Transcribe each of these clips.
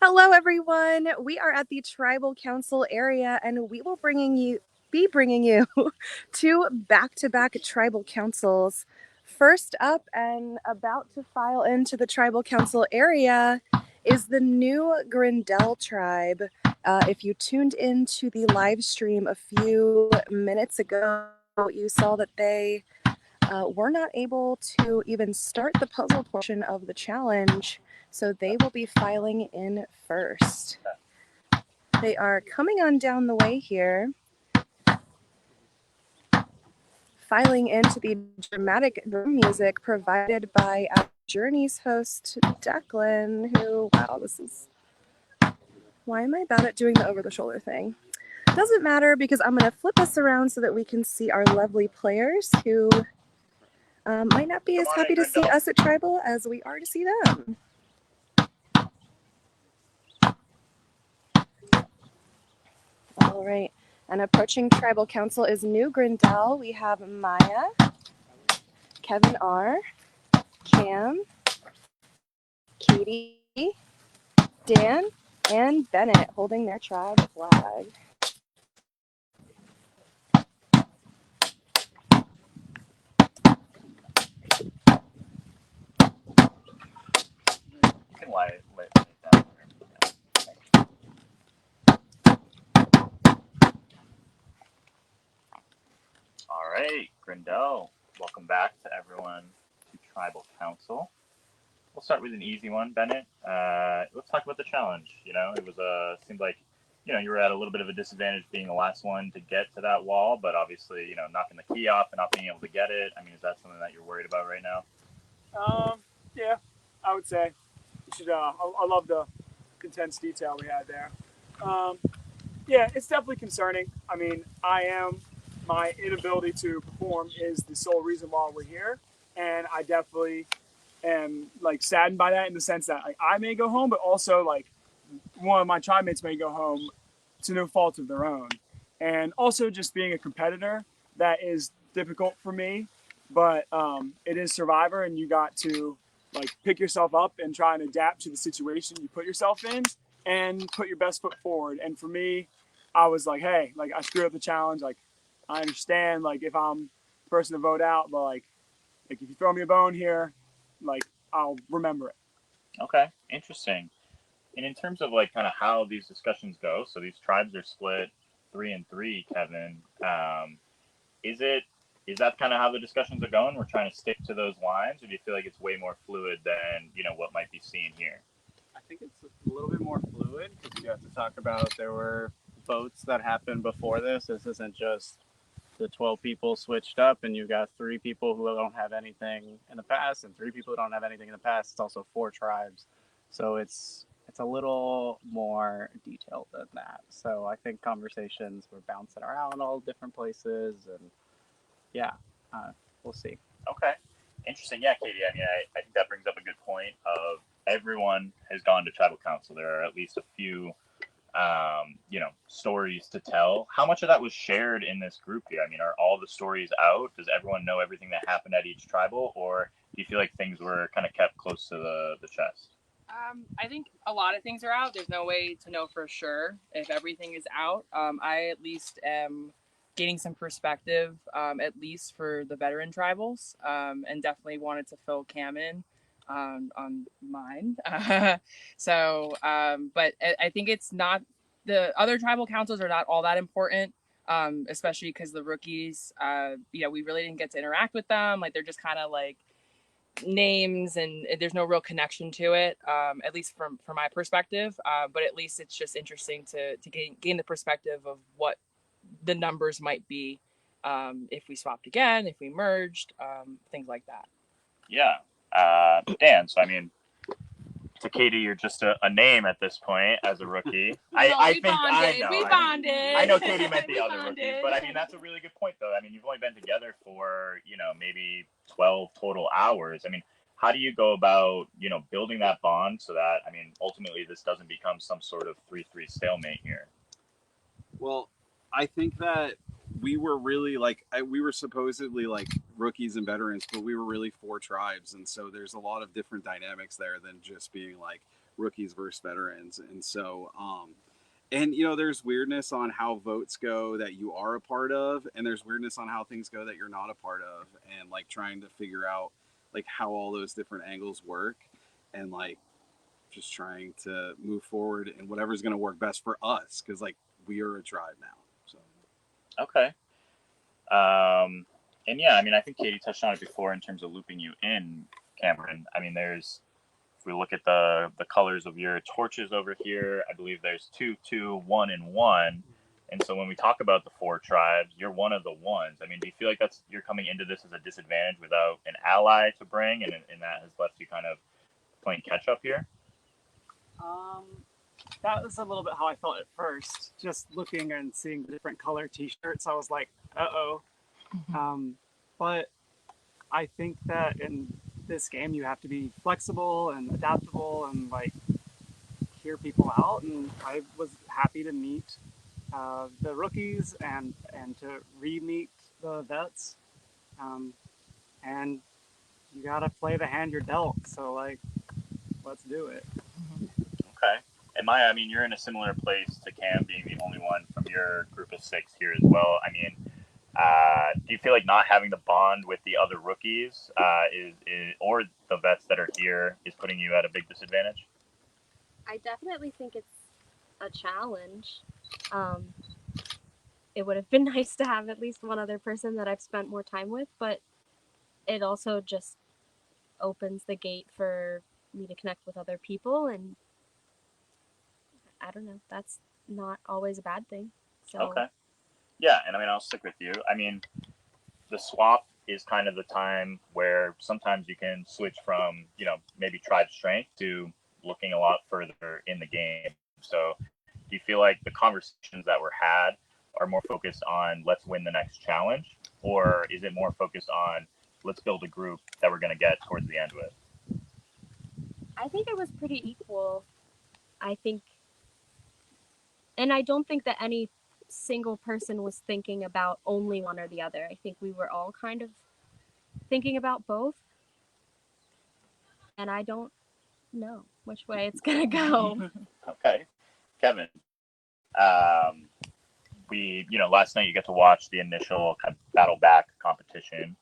Hello, everyone. We are at the Tribal Council area, and we will be bringing you two back-to-back Tribal Councils. First up and about to file into the Tribal Council area is the New Grindel tribe. If you tuned into the live stream a few minutes ago, you saw that they were not able to even start the puzzle portion of the challenge, so they will be filing in first. They are coming on down the way here, filing into the dramatic drum music provided by our Journey's host, Declan, who, wow, why am I bad at doing the over-the-shoulder thing? Doesn't matter, because I'm going to flip this around so that we can see our lovely players who might not be as happy to see us at Tribal as we are to see them. All right, and approaching Tribal Council is New Grindel. We have Maya, Kevin R., Cam, Katie, Dan, and Bennett holding their tribe flag. You can light it down. All right, Grindel, welcome back to everyone to Tribal Council. We'll start with an easy one, Bennett. Let's talk about the challenge. You know, it was seemed like, you know, you were at a little bit of a disadvantage being the last one to get to that wall, but obviously, you know, knocking the key off and not being able to get it. I mean, is that something that you're worried about right now? Yeah, I would say you should. I love the intense detail we had there. Yeah, it's definitely concerning. I mean, my inability to perform is the sole reason why we're here, and I definitely am like saddened by that in the sense that like I may go home, but also like one of my tribe mates may go home to no fault of their own, and also just being a competitor that is difficult for me, but it is Survivor, and you got to like pick yourself up and try and adapt to the situation you put yourself in and put your best foot forward. And for me, I was like, hey, like I screwed up the challenge. Like I understand, like if I'm the person to vote out, but like if you throw me a bone here, like I'll remember it. Okay, interesting. And in terms of like kind of how these discussions go, so these tribes are split 3 and 3, Kevin. Is it is that kind of how the discussions are going? We're trying to stick to those lines, or do you feel like it's way more fluid than what might be seen here? I think it's a little bit more fluid because you have to talk about there were votes that happened before this. This isn't just the 12 people switched up and you've got 3 people who don't have anything in the past and 3 people who don't have anything in the past. It's also 4 tribes. So it's a little more detailed than that. So I think conversations were bouncing around all different places and yeah, we'll see. Okay, interesting. Yeah, Katie. I mean, I think that brings up a good point. Of everyone has gone to tribal council. There are at least a few, stories to tell. How much of that was shared in this group here? I mean, are all the stories out? Does everyone know everything that happened at each tribal, or do you feel like things were kind of kept close to the chest? I think a lot of things are out. There's no way to know for sure if everything is out. I at least am gaining some perspective, at least for the veteran tribals, and definitely wanted to fill Cam in on mine. But I think it's not the other tribal councils are not all that important. Especially because the rookies, we really didn't get to interact with them. Like they're just kind of like names and there's no real connection to it, at least from my perspective, but at least it's just interesting to gain the perspective of what the numbers might be, if we swapped again, if we merged, things like that. Yeah. Dan, so I mean, to Katie, you're just a name at this point as a rookie. I think bonded. I know. We bonded. I know Katie meant the other bonded. rookies, but I mean that's a really good point though. I mean you've only been together for maybe 12 total hours. I mean, how do you go about building that bond so that ultimately this doesn't become some sort of 3-3 stalemate here? Well, I think that we were really like we were supposedly like rookies and veterans, but we were really 4 tribes, and so there's a lot of different dynamics there than just being like rookies versus veterans. And so and there's weirdness on how votes go that you are a part of, and there's weirdness on how things go that you're not a part of, and like trying to figure out like how all those different angles work, and like just trying to move forward and whatever's going to work best for us, because like we are a tribe now. So Okay. And yeah, I mean, I think Katie touched on it before in terms of looping you in, Cameron. I mean, if we look at the colors of your torches over here, I believe there's 2, 2, 1, and 1. And so when we talk about the 4 tribes, you're one of the ones. I mean, do you feel like you're coming into this as a disadvantage without an ally to bring, and that has left you kind of playing catch up here? That was a little bit how I felt at first. Just looking and seeing the different color T-shirts, I was like, "Uh-oh." But I think that in this game, you have to be flexible and adaptable and like hear people out. And I was happy to meet the rookies and to re-meet the vets. And you gotta play the hand you're dealt. So like, let's do it. Okay. And Maya, I mean, you're in a similar place to Cam, being the only one from your group of 6 here as well. I mean, do you feel like not having the bond with the other rookies or the vets that are here is putting you at a big disadvantage? I definitely think it's a challenge. It would have been nice to have at least one other person that I've spent more time with, but it also just opens the gate for me to connect with other people, and I don't know, that's not always a bad thing. So Okay. Yeah, and I mean, I'll stick with you. I mean, the swap is kind of the time where sometimes you can switch from, maybe tribe strength to looking a lot further in the game. So do you feel like the conversations that were had are more focused on let's win the next challenge, or is it more focused on let's build a group that we're going to get towards the end with? I think it was pretty equal. I think, and I don't think that any single person was thinking about only one or the other. I think we were all kind of thinking about both. And I don't know which way it's gonna go. Okay. Kevin, last night you get to watch the initial kind of battle back competition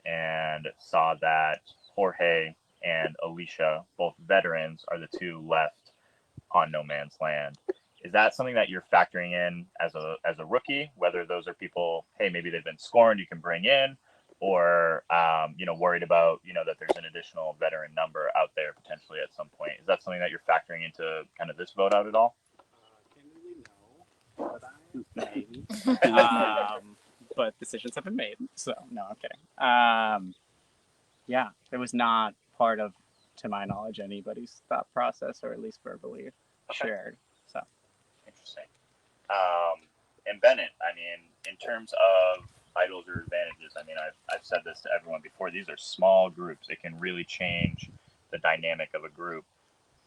and saw that Jorge and Alicia, both veterans, are the 2 left on No Man's Land. Is that something that you're factoring in as a rookie, whether those are people, hey, maybe they've been scorned, you can bring in, or, worried about, that there's an additional veteran number out there potentially at some point? Is that something that you're factoring into kind of this vote out at all? Maybe. But decisions have been made. So, no, I'm kidding. Yeah, it was not part of, to my knowledge, anybody's thought process, or at least verbally shared. So interesting. And Bennett, I mean, in terms of titles or advantages, I mean, I've said this to everyone before. These are small groups. It can really change the dynamic of a group.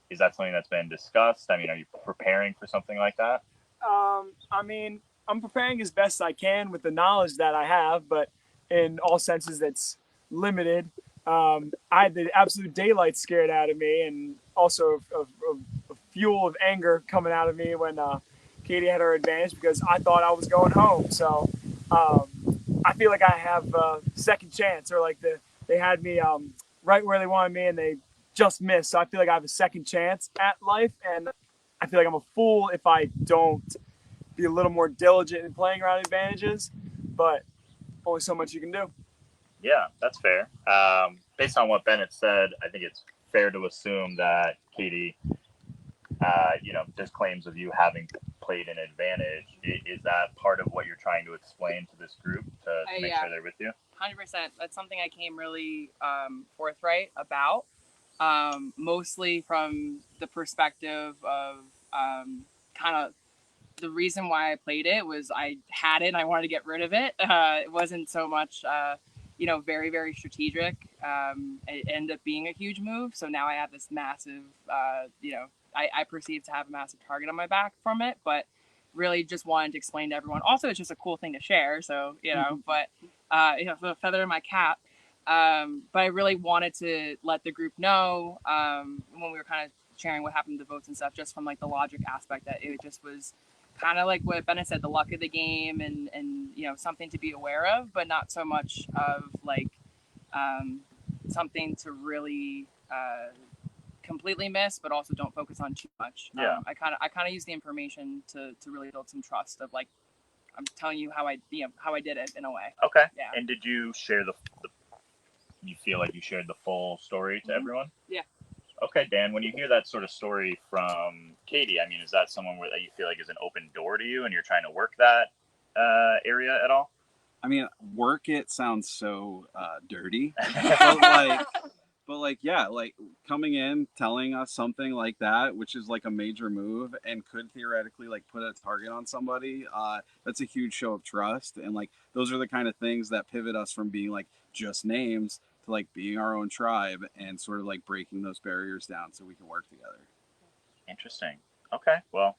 Is that something that's been discussed? I mean, are you preparing for something like that? I mean, I'm preparing as best I can with the knowledge that I have, but in all senses, that's limited. I had the absolute daylight scared out of me, and also a fuel of anger coming out of me when Katie had her advantage, because I thought I was going home. So I feel like I have a second chance, or like they had me right where they wanted me and they just missed. So I feel like I have a second chance at life, and I feel like I'm a fool if I don't be a little more diligent in playing around advantages, but only so much you can do. Yeah, that's fair. Based on what Bennett said, I think it's fair to assume that Katie, there's claims of you having played an advantage. Is that part of what you're trying to explain to this group to make sure they're with you? 100%. That's something I came really forthright about, mostly from the perspective of kind of the reason why I played it was I had it and I wanted to get rid of it. It wasn't so much, very, very strategic. It ended up being a huge move. So now I have this massive, I perceive to have a massive target on my back from it. But really just wanted to explain to everyone. Also, it's just a cool thing to share. So, but, a feather in my cap. But I really wanted to let the group know when we were kind of sharing what happened to the votes and stuff, just from like the logic aspect, that it just was kind of like what Bennett said, the luck of the game and something to be aware of, but not so much of like something to really completely miss, but also don't focus on too much. Yeah. I kind of use the information to really build some trust of like, I'm telling you how I did it in a way. Okay. Yeah. And did you share the you feel like you shared the full story to everyone? Yeah. Okay, Dan, when you hear that sort of story from Katie, I mean, is that someone that you feel like is an open door to you and you're trying to work that area at all? I mean, work it sounds so dirty, but like, yeah, like coming in, telling us something like that, which is like a major move and could theoretically like put a target on somebody. That's a huge show of trust. And like, those are the kind of things that pivot us from being like just names to like being our own tribe and sort of like breaking those barriers down so we can work together. Interesting. Okay. Well,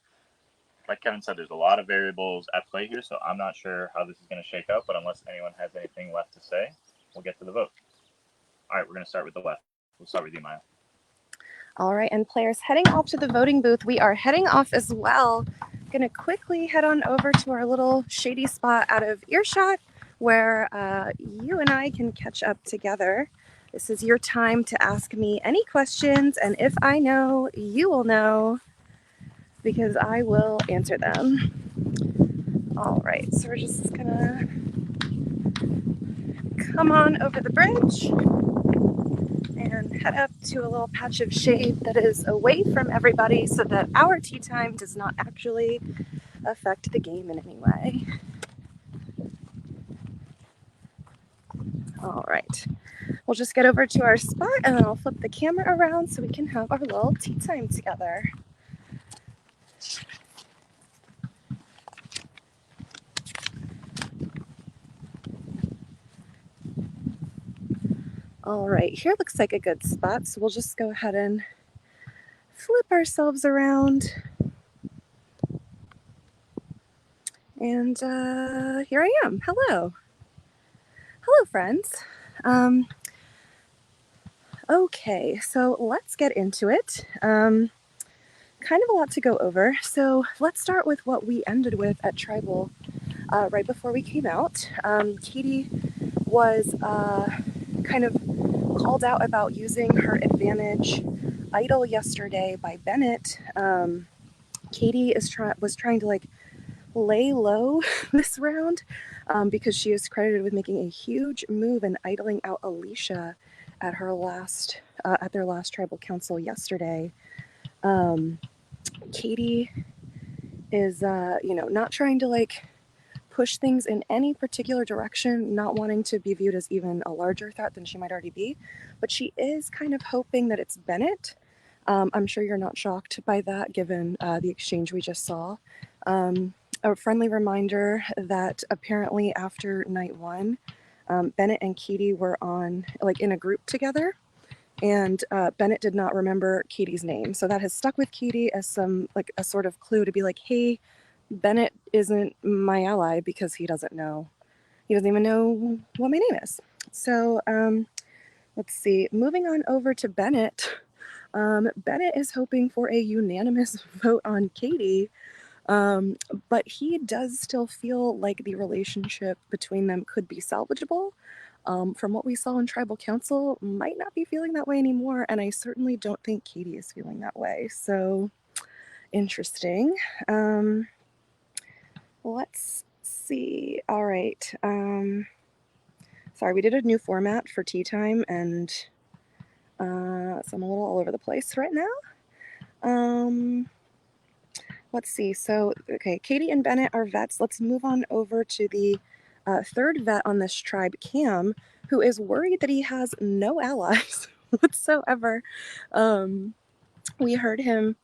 like Kevin said, there's a lot of variables at play here, so I'm not sure how this is going to shake out, but unless anyone has anything left to say, we'll get to the vote. All right, we're going to start with the left. We'll start with you, Maya. All right, and players heading off to the voting booth. We are heading off as well. Going to quickly head on over to our little shady spot out of earshot where you and I can catch up together. This is your time to ask me any questions, and if I know, you will know, because I will answer them. All right, so we're just gonna come on over the bridge and head up to a little patch of shade that is away from everybody so that our tea time does not actually affect the game in any way. All right, we'll just get over to our spot and then I'll flip the camera around so we can have our little tea time together. All right, here looks like a good spot, so we'll just go ahead and flip ourselves around. And here I am. Hello. Hello, friends. Okay, so let's get into it. Kind of a lot to go over. So let's start with what we ended with at Tribal right before we came out. Katie was kind of called out about using her advantage idol yesterday by Bennett. Katie was trying to like lay low this round because she is credited with making a huge move and idling out Alicia at her last at their last tribal council yesterday. Katie is not trying to like push things in any particular direction, not wanting to be viewed as even a larger threat than she might already be, but she is kind of hoping that it's Bennett. I'm sure you're not shocked by that given the exchange we just saw. A friendly reminder that apparently after night one, Bennett and Katie were on like in a group together, and Bennett did not remember Katie's name. So that has stuck with Katie as some like a sort of clue to be like, hey, Bennett isn't my ally because he doesn't even know what my name is. So let's see, moving on over to Bennett. Bennett is hoping for a unanimous vote on Katie, but he does still feel like the relationship between them could be salvageable. From what we saw in Tribal Council, might not be feeling that way anymore, and I certainly don't think Katie is feeling that way. So interesting. Let's see. All right. Sorry, we did a new format for tea time, and so I'm a little all over the place right now. Let's see. So, okay, Katie and Bennett are vets. Let's move on over to the third vet on this tribe, Cam, who is worried that he has no allies whatsoever. We heard him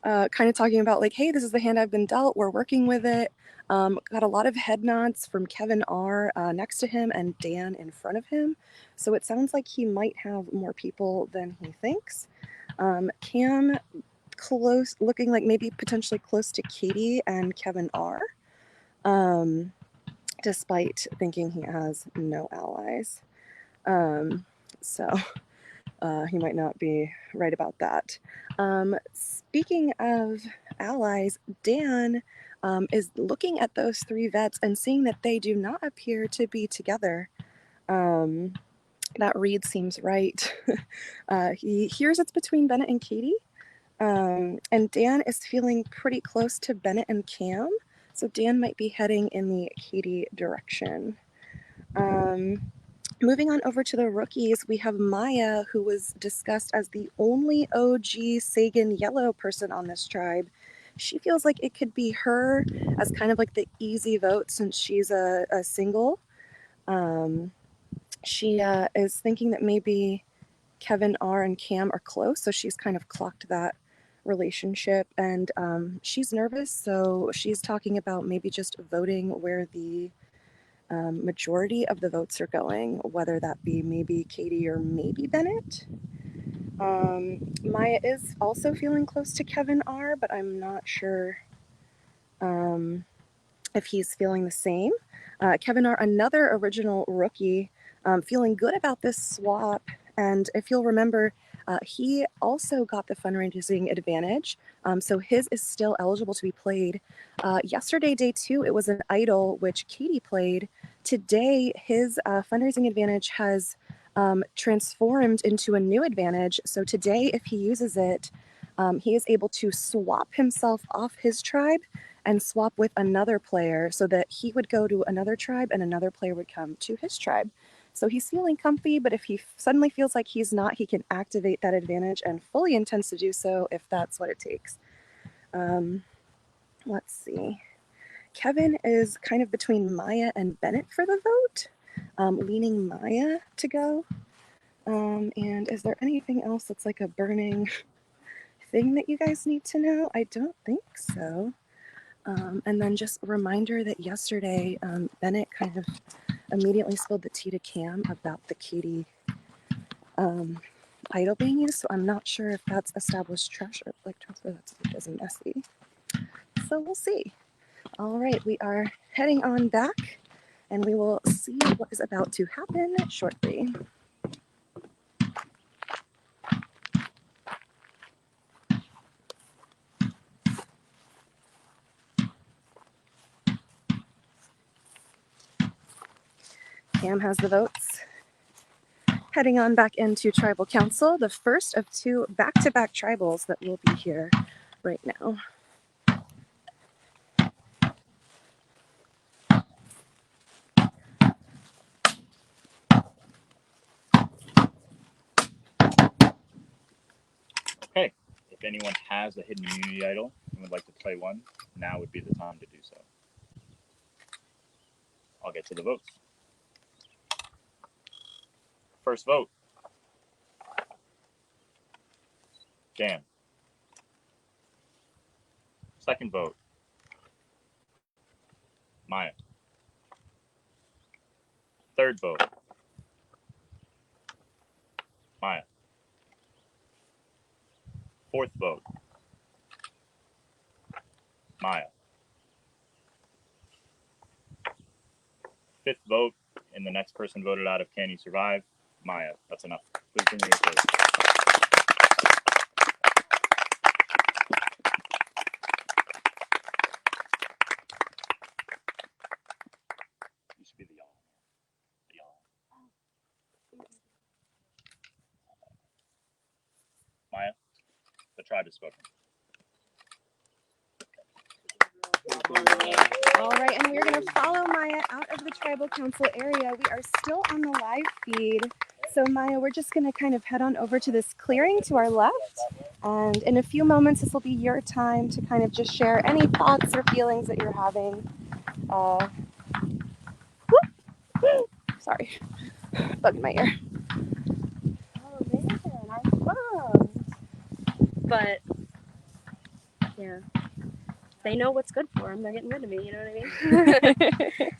kind of talking about like, hey, this is the hand I've been dealt. We're working with it. Got a lot of head nods from Kevin R. Next to him and Dan in front of him. So it sounds like he might have more people than he thinks. Cam close, looking like maybe potentially close to Katie and Kevin R. Despite thinking he has no allies. So he might not be right about that. Speaking of allies, Dan is looking at those three vets and seeing that they do not appear to be together. That read seems right. He hears it's between Bennett and Katie. And Dan is feeling pretty close to Bennett and Cam. So Dan might be heading in the Katie direction. Moving on over to the rookies, we have Maya, who was discussed as the only OG Sagan Yellow person on this tribe. She feels like it could be her as kind of like the easy vote since she's a single. She is thinking that maybe Kevin R and Cam are close, so she's kind of clocked that relationship, and she's nervous, so she's talking about maybe just voting where the majority of the votes are going, whether that be maybe Katie or maybe Bennett. Maya is also feeling close to Kevin R, but I'm not sure if he's feeling the same. Kevin R, another original rookie, feeling good about this swap. And if you'll remember, he also got the fundraising advantage. So his is still eligible to be played. Yesterday, day 2, it was an idol, which Katie played. Today, his fundraising advantage has transformed into a new advantage. So today, if he uses it, he is able to swap himself off his tribe and swap with another player so that he would go to another tribe and another player would come to his tribe. So he's feeling comfy, but if he suddenly feels like he's not, he can activate that advantage and fully intends to do so if that's what it takes. Let's see. Kevin is kind of between Maya and Bennett for the vote, leaning Maya to go. And is there anything else that's like a burning thing that you guys need to know? I don't think so. And then just a reminder that yesterday, Bennett kind of immediately spilled the tea to Cam about the Katie idol being used. So I'm not sure if that's established trash or like transfer that's messy. So we'll see. All right, we are heading on back and we will see what is about to happen shortly. Cam has the votes. Heading on back into Tribal Council, the first of 2 back-to-back tribals that will be here right now. Okay, if anyone has a hidden immunity idol and would like to play one, now would be the time to do so. I'll get to the votes. First vote. Dan. Second vote. Maya. Third vote. Maya. Fourth vote. Maya. Fifth vote, and the next person voted out of Can You Survive? Maya. That's enough. Please bring me your vote. You should be the y'all. The y'all. Maya, the tribe has spoken. All right, and we're going to follow Maya out of the Tribal Council area. We are still on the live feed. So Maya, we're just going to kind of head on over to this clearing to our left. And in a few moments, this will be your time to kind of just share any thoughts or feelings that you're having. Sorry, bug in my ear. Oh man, I'm bummed. But yeah, they know what's good for them. They're getting rid of me. You know what I mean?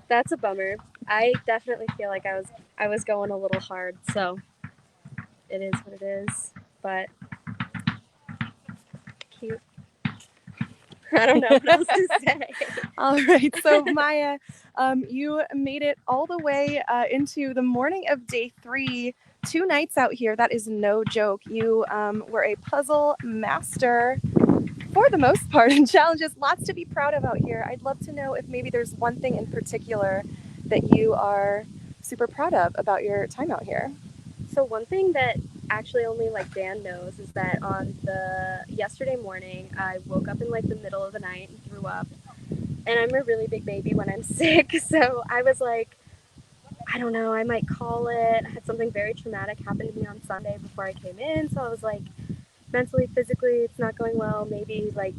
That's a bummer. I definitely feel like I was going a little hard. So it is what it is. But cute. I don't know what else to say. All right. So, Maya, you made it all the way into the morning of day 3, 2 nights out here. That is no joke. You were a puzzle master for the most part, and challenges, lots to be proud of out here. I'd love to know if maybe there's one thing in particular that you are super proud of about your time out here. So one thing that actually only like Dan knows is that on the yesterday morning, I woke up in like the middle of the night and threw up. And I'm a really big baby when I'm sick, so I was like, I don't know, I might call it. I had something very traumatic happen to me on Sunday before I came in, so I was like, mentally, physically, it's not going well. Maybe like,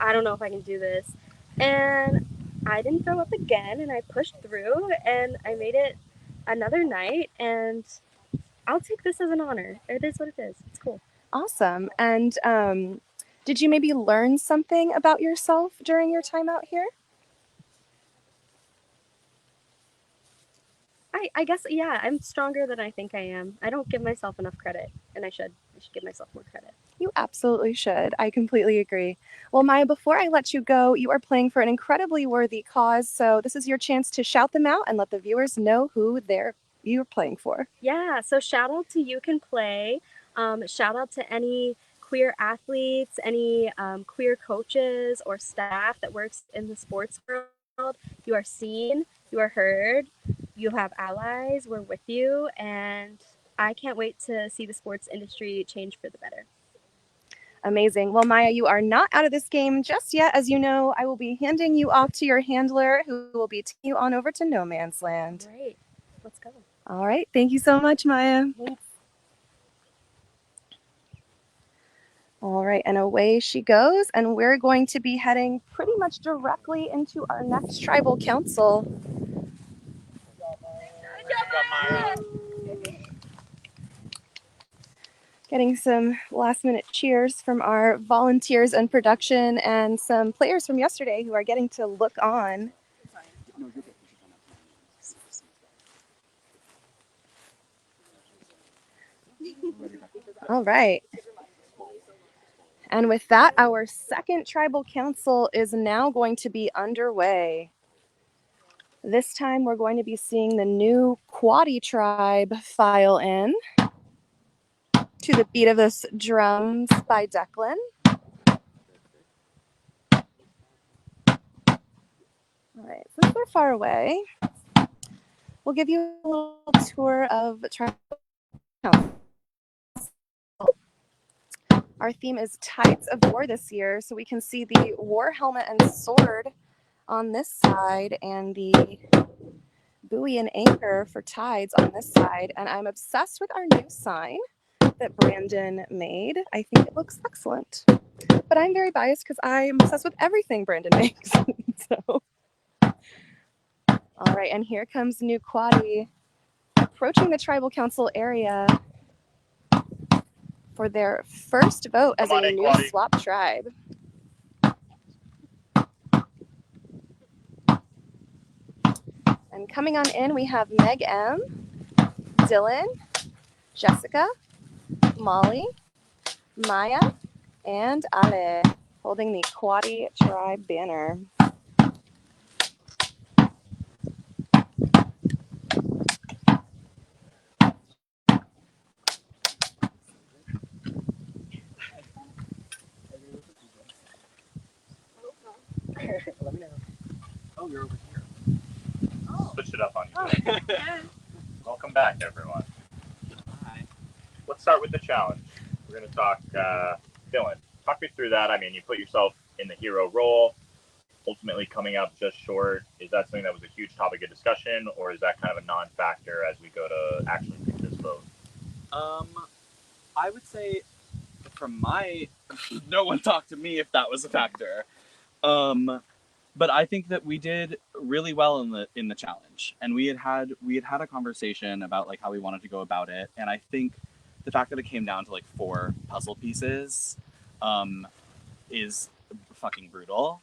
I don't know if I can do this. And I didn't throw up again, and I pushed through, and I made it another night, and I'll take this as an honor. It is what it is. It's cool. Awesome. And did you maybe learn something about yourself during your time out here? I guess, yeah, I'm stronger than I think I am. I don't give myself enough credit, and I should. I should give myself more credit. You absolutely should. I completely agree. Well, Maya, before I let you go, you are playing for an incredibly worthy cause, so this is your chance to shout them out and let the viewers know who you're playing for. Yeah, so shout out to You Can Play. Shout out to any queer athletes, any queer coaches or staff that works in the sports world. You are seen, you are heard, you have allies, we're with you, and I can't wait to see the sports industry change for the better. Amazing. Well, Maya, you are not out of this game just yet. As you know, I will be handing you off to your handler, who will be taking you on over to No Man's Land. Great, let's go. All right. Thank you so much, Maya. Thanks. All right, and away she goes, and we're going to be heading pretty much directly into our next tribal council. Getting some last minute cheers from our volunteers and production and some players from yesterday who are getting to look on. All right. And with that, our second tribal council is now going to be underway. This time we're going to be seeing the new Quadi tribe file in to the beat of this drums by Declan. All right, since they're far away, we'll give you a little tour of the tribal council. Our theme is Tides of War this year, so we can see the war helmet and sword on this side and the buoy and anchor for tides on this side. And I'm obsessed with our new sign that Brandon made. I think it looks excellent. But I'm very biased because I'm obsessed with everything Brandon makes. So, all right, and here comes New Quadi approaching the tribal council area for their first vote as a new swap tribe. And coming on in, we have Meg M, Dylan, Jessica, Molly, Maya, and Ale holding the Quadi tribe banner. Let me know. Oh, you're over here. Switch it up on you. Welcome back, everyone. Hi. Let's start with the challenge. We're going to talk, Dylan, talk me through that. I mean, you put yourself in the hero role, ultimately coming up just short. Is that something that was a huge topic of discussion, or is that kind of a non-factor as we go to actually pick this vote? I would say from no one talked to me if that was a factor. But I think that we did really well in the challenge, and we had a conversation about like how we wanted to go about it, and I think the fact that it came down to like 4 puzzle pieces is fucking brutal.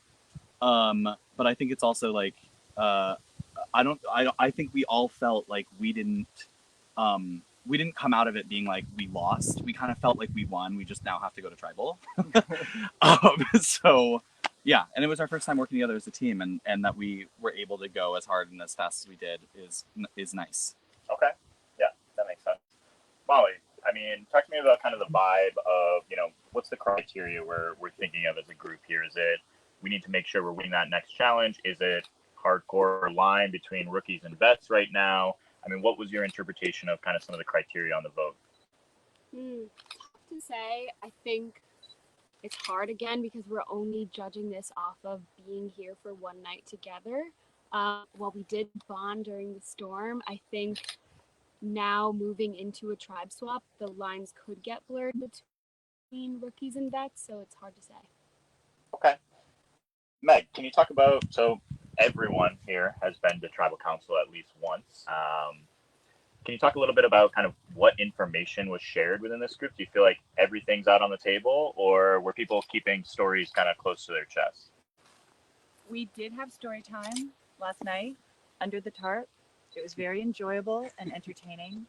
But I think it's also like I think we all felt like we didn't we didn't come out of it being like we lost. We kind of felt like we won. We just now have to go to tribal. So yeah, and it was our first time working together as a team, and that we were able to go as hard and as fast as we did is nice. Okay. Yeah, that makes sense. Molly, I mean, talk to me about kind of the vibe of, what's the criteria we're thinking of as a group here? Is it we need to make sure we're winning that next challenge? Is it hardcore line between rookies and vets right now? I mean, what was your interpretation of kind of some of the criteria on the vote? To say, I think it's hard again because we're only judging this off of being here for one night together. While we did bond during the storm, I think now moving into a tribe swap, the lines could get blurred between rookies and vets, so it's hard to say. Okay. Meg, can you talk about, so everyone here has been to tribal council at least once. Can you talk a little bit about kind of what information was shared within this group? Do you feel like everything's out on the table, or were people keeping stories kind of close to their chest? We did have story time last night under the tarp. It was very enjoyable and entertaining.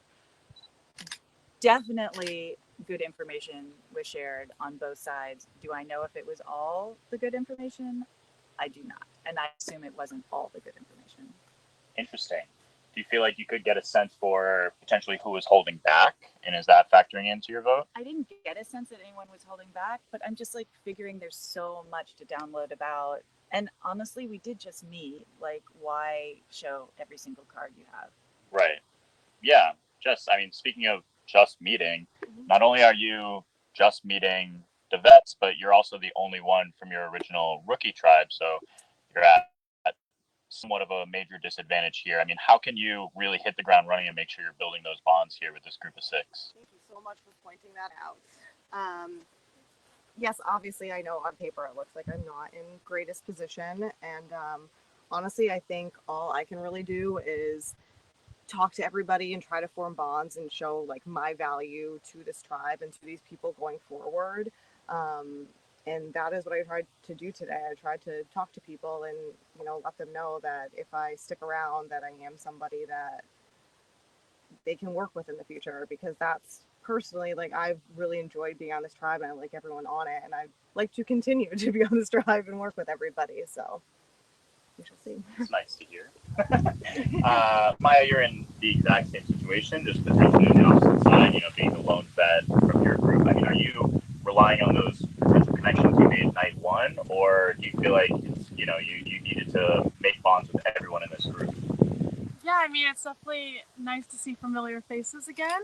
Definitely good information was shared on both sides. Do I know if it was all the good information? I do not. And I assume it wasn't all the good information. Interesting. Do you feel like you could get a sense for potentially who was holding back? And is that factoring into your vote? I didn't get a sense that anyone was holding back, but I'm just like figuring there's so much to download about. And honestly, we did just meet. Like, why show every single card you have? Right. Yeah. Speaking of just meeting, not only are you just meeting the vets, but you're also the only one from your original rookie tribe. So you're at somewhat of a major disadvantage here. I mean, how can you really hit the ground running and make sure you're building those bonds here with this group of 6? Thank you so much for pointing that out. Yes, obviously, I know on paper it looks like I'm not in greatest position. And honestly, I think all I can really do is talk to everybody and try to form bonds and show like my value to this tribe and to these people going forward. And that is what I tried to do today. I tried to talk to people and, let them know that if I stick around, that I am somebody that they can work with in the future, because that's personally, like, I've really enjoyed being on this tribe and I like everyone on it. And I'd like to continue to be on this tribe and work with everybody. So we shall see. It's nice to hear. Maya, you're in the exact same situation, just potentially on the opposite side, being the lone vet from your group. I mean, are you relying on those potential connections you made night one, or do you feel like it's, you needed to make bonds with everyone in this group? Yeah, I mean, it's definitely nice to see familiar faces again.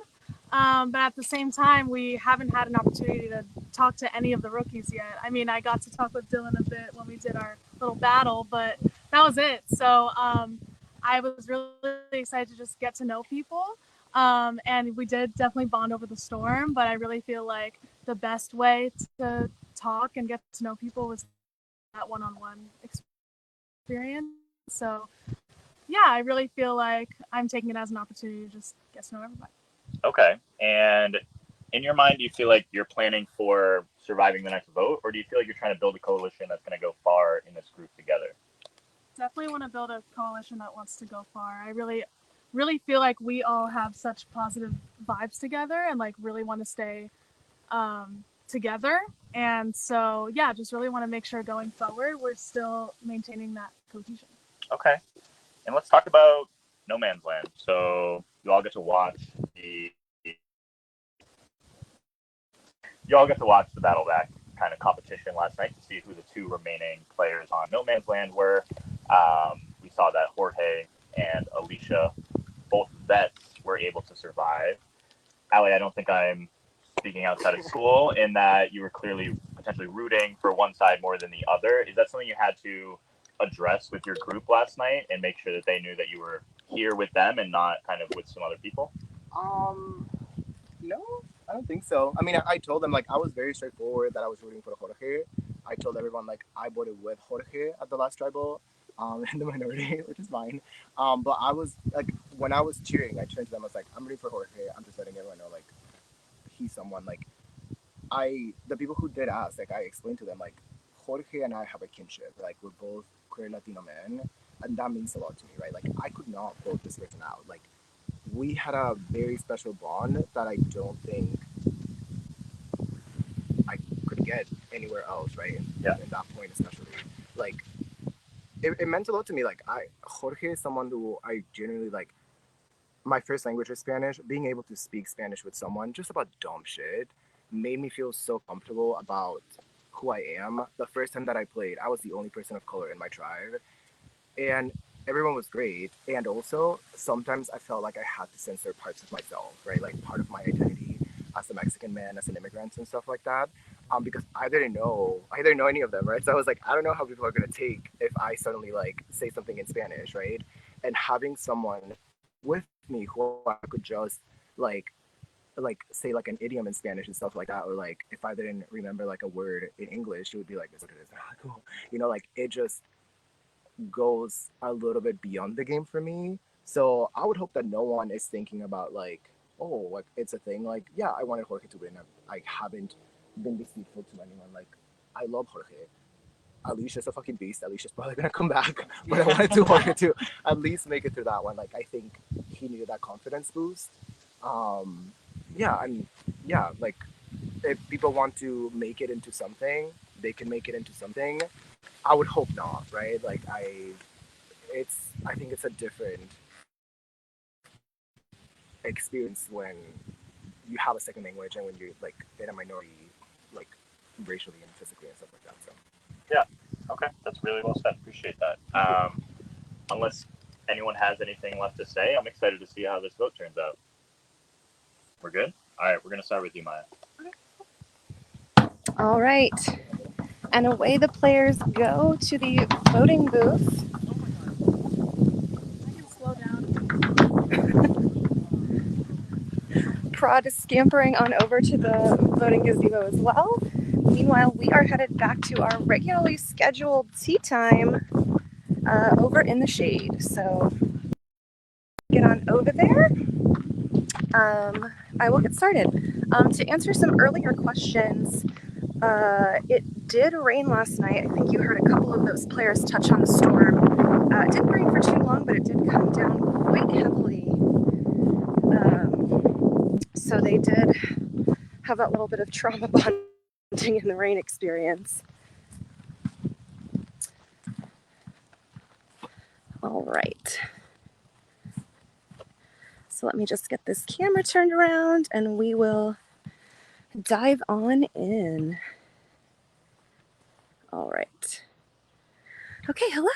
But at the same time, we haven't had an opportunity to talk to any of the rookies yet. I mean, I got to talk with Dylan a bit when we did our little battle, but that was it. So I was really excited to just get to know people. And we did definitely bond over the storm, but I really feel like the best way to talk and get to know people was that one-on-one experience. So yeah, I really feel like I'm taking it as an opportunity to just get to know everybody. Okay. And in your mind, do you feel like you're planning for surviving the next vote, or do you feel like you're trying to build a coalition that's going to go far in this group together? Definitely want to build a coalition that wants to go far. I really feel like we all have such positive vibes together and like really want to stay together. And so, yeah, just really want to make sure going forward, we're still maintaining that cohesion. Okay. And let's talk about No Man's Land. So you all get to watch the battle back kind of competition last night to see who the 2 remaining players on No Man's Land were. We saw that Jorge and Alicia, both vets, were able to survive. Allie, I don't think I'm speaking outside of school in that you were clearly potentially rooting for one side more than the other. Is that something you had to address with your group last night and make sure that they knew that you were here with them and not kind of with some other people? No, I don't think so. I mean, I told them, like, I was very straightforward that I was rooting for Jorge. I told everyone, like, I voted with Jorge at the last tribal, in the minority, which is fine. But I was, like, when I was cheering, I turned to them, I was like, I'm rooting for Jorge. I'm just letting everyone know, like, he's someone, like, the people who did ask, like, I explained to them, like, Jorge and I have a kinship. Like, we're both queer Latino men, and that means a lot to me, right? Like, I could not vote this person out. Like, we had a very special bond that I don't think I could get anywhere else, right? Yeah. In that point, especially, like, it meant a lot to me. Like, Jorge is someone who I genuinely like. My first language is Spanish. Being able to speak Spanish with someone just about dumb shit made me feel so comfortable about who I am. The first time that I played, I was the only person of color in my tribe, and everyone was great. And also, sometimes I felt like I had to censor parts of myself, right? Like part of my identity as a Mexican man, as an immigrant, and stuff like that. Because I didn't know any of them, right? So I was like, I don't know how people are gonna take if I suddenly like say something in Spanish, right? And having someone with me who I could just like say like an idiom in Spanish and stuff like that, or like if I didn't remember like a word in English, it would be like this is what it is. And I'm like, cool. Like it just goes a little bit beyond the game for me. So I would hope that no one is thinking about like, oh, like it's a thing. Like, yeah, I wanted Jorge to win. I haven't been deceitful to anyone. Like, I love Jorge. Alicia's a fucking beast. Alicia's probably gonna come back, but I wanted to Jorge to at least make it through that one. Like, I think he needed that confidence boost. Yeah, and yeah, like if people want to make it into something, they can make it into something. I would hope not, right? Like I think it's a different experience when you have a second language and when you're like in a minority, like racially and physically and stuff like that. So Yeah. Okay, that's really well said. Appreciate that. Unless anyone has anything left to say, I'm excited to see how this vote turns out. We're good? All right, we're going to start with you, Maya. All right. And away the players go to the voting booth. I can slow down. Prod is scampering on over to the voting gazebo as well. Meanwhile, we are headed back to our regularly scheduled tea time over in the shade. So get on over there. I will get started. To answer some earlier questions, it did rain last night. I think you heard a couple of those players touch on the storm. It didn't rain for too long, but it did come down quite heavily. So they did have that little bit of trauma bonding in the rain experience. All right. So let me just get this camera turned around and we will dive on in. All right. Okay, hello.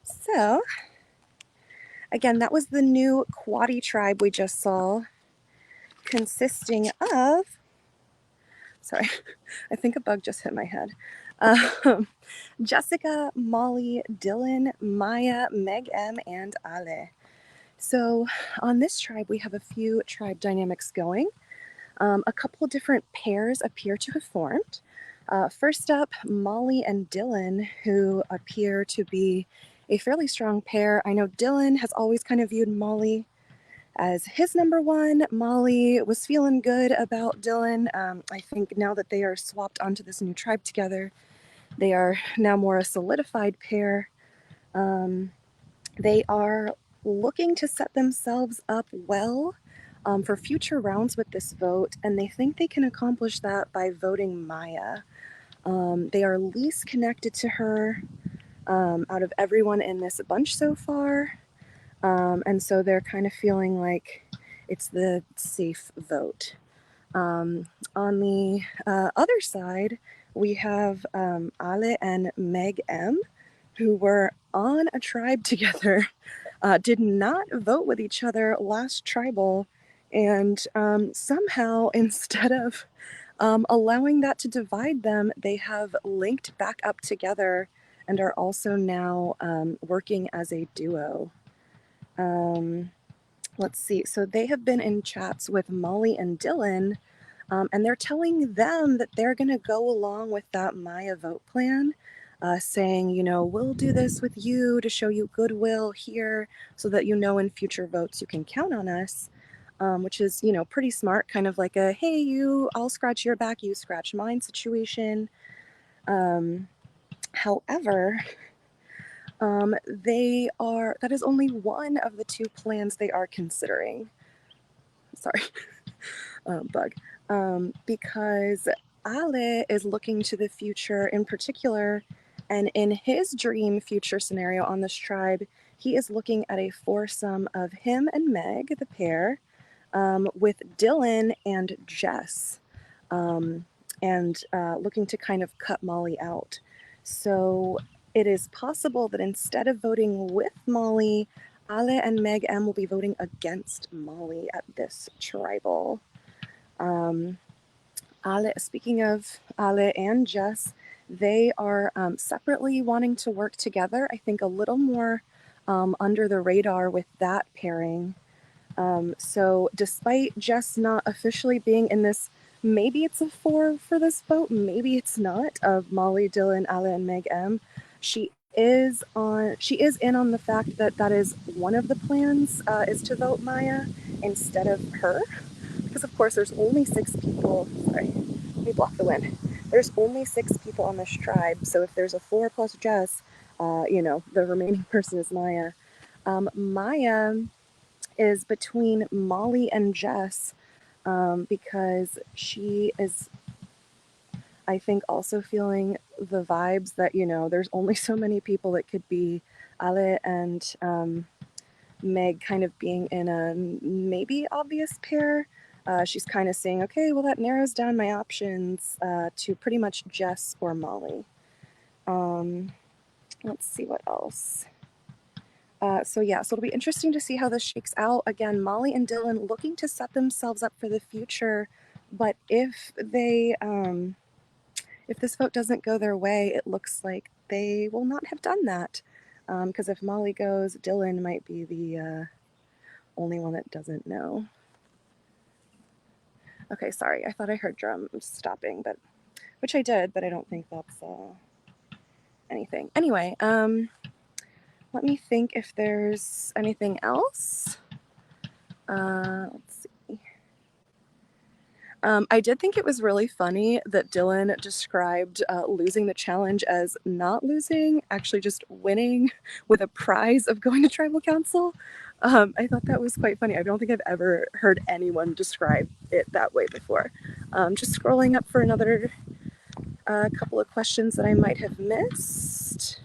So, again, that was the new Quadi tribe we just saw, consisting of, sorry, I think a bug just hit my head. Jessica, Molly, Dylan, Maya, Meg M, and Ale. So on this tribe, we have a few tribe dynamics going. A couple different pairs appear to have formed. First up, Molly and Dylan, who appear to be a fairly strong pair. I know Dylan has always kind of viewed Molly as his number one. Molly was feeling good about Dylan. I think now that they are swapped onto this new tribe together, they are now more a solidified pair. They are looking to set themselves up well for future rounds with this vote, and they think they can accomplish that by voting Maya. They are least connected to her out of everyone in this bunch so far, and so they're kind of feeling like it's the safe vote. On the other side, we have Ale and Meg M, who were on a tribe together, did not vote with each other last tribal, and somehow instead of allowing that to divide them, they have linked back up together and are also now working as a duo. Let's see, so they have been in chats with Molly and Dylan, and they're telling them that they're gonna go along with that Maya vote plan, saying, you know, we'll do this with you to show you goodwill here so that you know in future votes you can count on us, which is, you know, pretty smart, kind of like a, hey, I'll scratch your back, you scratch mine situation. However, That is only one of the two plans they are considering. Sorry, bug. Because Ale is looking to the future in particular, and in his dream future scenario on this tribe, he is looking at a foursome of him and Meg, the pair, with Dylan and Jess, and looking to kind of cut Molly out. So it is possible that instead of voting with Molly, Ale and Meg M will be voting against Molly at this tribal. Speaking of Ale and Jess, they are separately wanting to work together. I think a little more under the radar with that pairing. So despite Jess not officially being in this, maybe it's a 4 for this vote, maybe it's not, of Molly, Dylan, Ale, and Meg M, she is in on the fact that that is one of the plans, is to vote Maya instead of her. Because of course there's only 6 people, sorry, let me block the wind. There's only 6 people on this tribe, so if there's a 4 plus Jess, the remaining person is Maya. Maya is between Molly and Jess, because she is, I think, also feeling the vibes that, there's only so many people it could be. Ale and Meg kind of being in a maybe obvious pair. She's kind of saying, okay, well, that narrows down my options to pretty much Jess or Molly. Let's see what else. So it'll be interesting to see how this shakes out. Again, Molly and Dylan looking to set themselves up for the future, but if they, if this vote doesn't go their way, it looks like they will not have done that. Because if Molly goes, Dylan might be the only one that doesn't know. Okay, sorry, I thought I heard drums stopping, which I did, but I don't think that's anything. Anyway, let me think if there's anything else. Let's see. I did think it was really funny that Dylan described losing the challenge as not losing, actually just winning with a prize of going to tribal council. I thought that was quite funny. I don't think I've ever heard anyone describe it that way before. Just scrolling up for another couple of questions that I might have missed.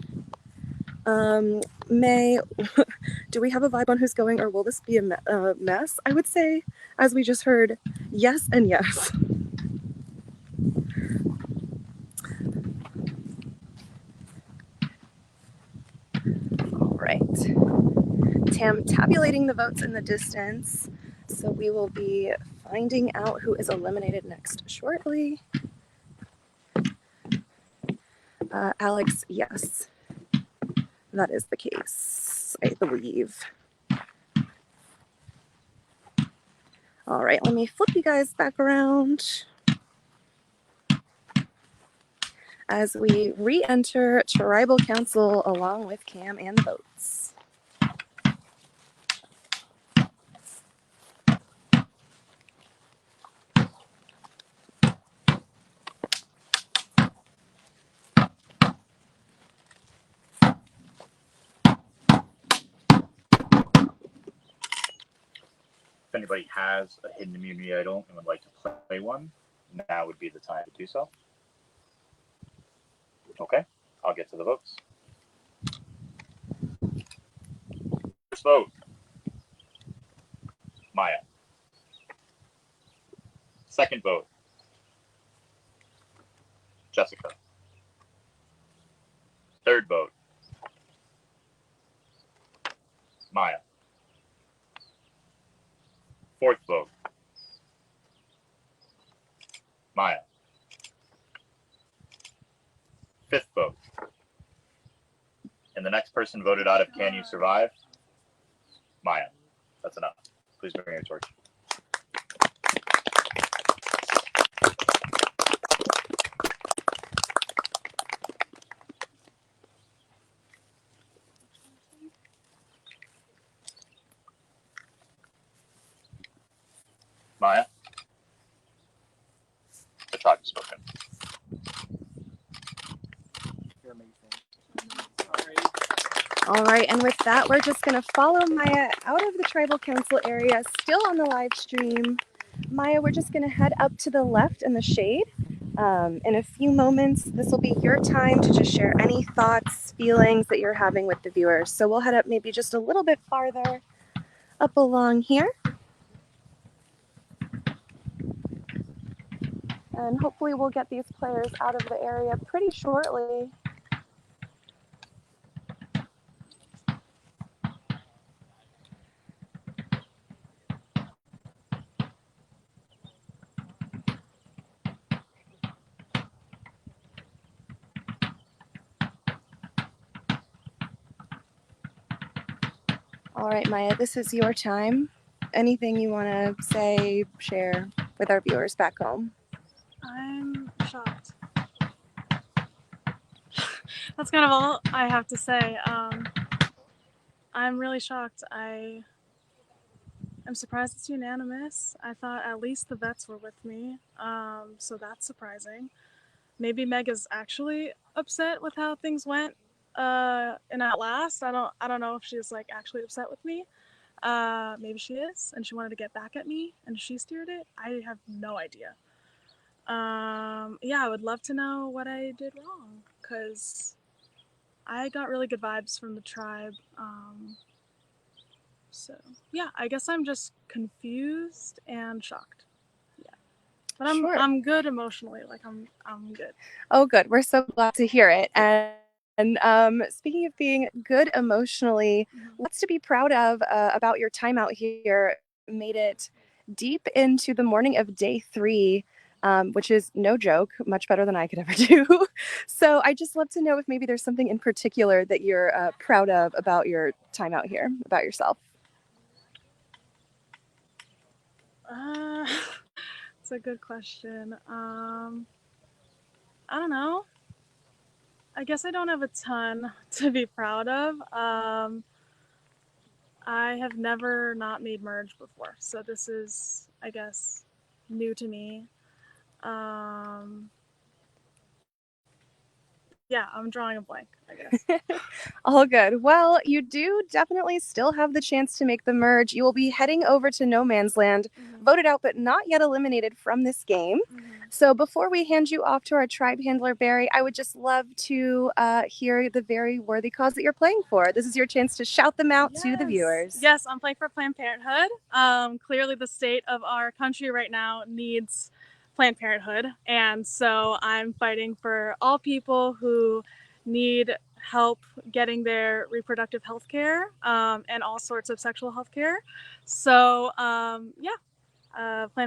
May, do we have a vibe on who's going, or will this be a mess? I would say, as we just heard, yes and yes. All right. Tam tabulating the votes in the distance, so we will be finding out who is eliminated next shortly. Alex, yes. That is the case, I believe. All right, let me flip you guys back around as we re-enter Tribal Council along with Cam and the votes. If anybody has a hidden immunity idol and would like to play one, now would be the time to do so. Okay, I'll get to the votes. First vote, Maya. Second vote, Jessica. Third vote, Maya. Fourth vote, Maya. Fifth vote. And the next person voted out of Can You Survive? Maya. That's enough. Please bring your torch. Maya, the tribe has spoken. You're amazing. Alrighty. All right, and with that, we're just going to follow Maya out of the tribal council area, still on the live stream. Maya, we're just going to head up to the left in the shade. In a few moments, this will be your time to just share any thoughts, feelings that you're having with the viewers. So we'll head up maybe just a little bit farther up along here. And hopefully we'll get these players out of the area pretty shortly. All right, Maya, this is your time. Anything you want to say, share with our viewers back home? I'm shocked. That's kind of all I have to say. I'm really shocked. I'm surprised it's unanimous. I thought at least the vets were with me, so that's surprising. Maybe Meg is actually upset with how things went in Outlast. I don't know if she's like actually upset with me. Maybe she is, and she wanted to get back at me, and she steered it. I have no idea. Yeah, I would love to know what I did wrong, because I got really good vibes from the tribe. So yeah, I guess I'm just confused and shocked. Yeah, but I'm good emotionally. Like I'm good. Oh, good. We're so glad to hear it. And speaking of being good emotionally, what's to be proud of about your time out here? Made it deep into the morning of day 3, which is no joke, much better than I could ever do. So I just love to know if maybe there's something in particular that you're proud of about your time out here, about yourself. It's a good question. I don't know. I guess I don't have a ton to be proud of. I have never not made merge before, so this is, I guess, new to me. Yeah, I'm drawing a blank, I guess. All good. Well, you do definitely still have the chance to make the merge. You will be heading over to No Man's Land, voted out but not yet eliminated from this game. So before we hand you off to our tribe handler, Barry, I would just love to hear the very worthy cause that you're playing for. This is your chance to shout them out to the viewers. Yes, I'm playing for Planned Parenthood. Clearly the state of our country right now needs Planned Parenthood, and so I'm fighting for all people who need help getting their reproductive health care and all sorts of sexual health care. So Planned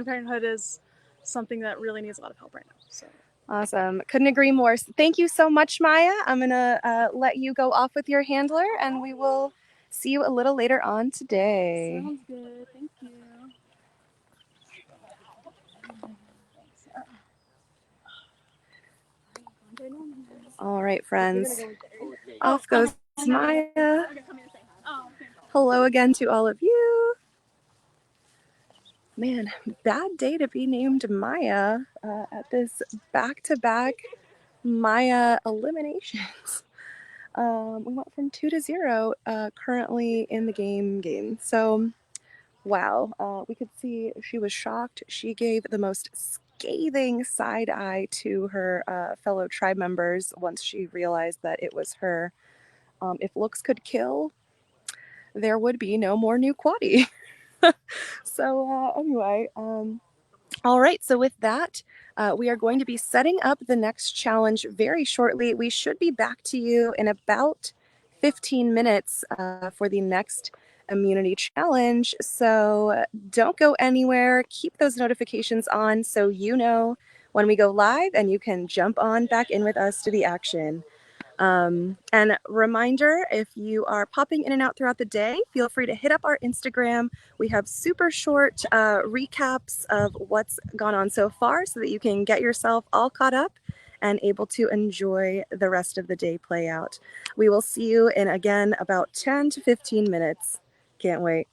Parenthood is something that really needs a lot of help right now. So. Awesome. Couldn't agree more. Thank you so much, Maya. I'm going to let you go off with your handler, and we will see you a little later on today. Sounds good. Thank you. All right, friends. Off goes Maya. Hello again to all of you. Man, bad day to be named Maya at this back-to-back Maya eliminations. We went from 2-0 currently in the game. So, wow. We could see she was shocked. She gave the most scathing side eye to her fellow tribe members once she realized that it was her. If looks could kill, there would be no more new Quaddy. So anyway, all right. So with that, we are going to be setting up the next challenge very shortly. We should be back to you in about 15 minutes for the next immunity challenge. So don't go anywhere. Keep those notifications on so you know when we go live and you can jump on back in with us to the action. And reminder, if you are popping in and out throughout the day, feel free to hit up our Instagram. We have super short recaps of what's gone on so far so that you can get yourself all caught up and able to enjoy the rest of the day play out. We will see you in, again, about 10 to 15 minutes. Can't wait.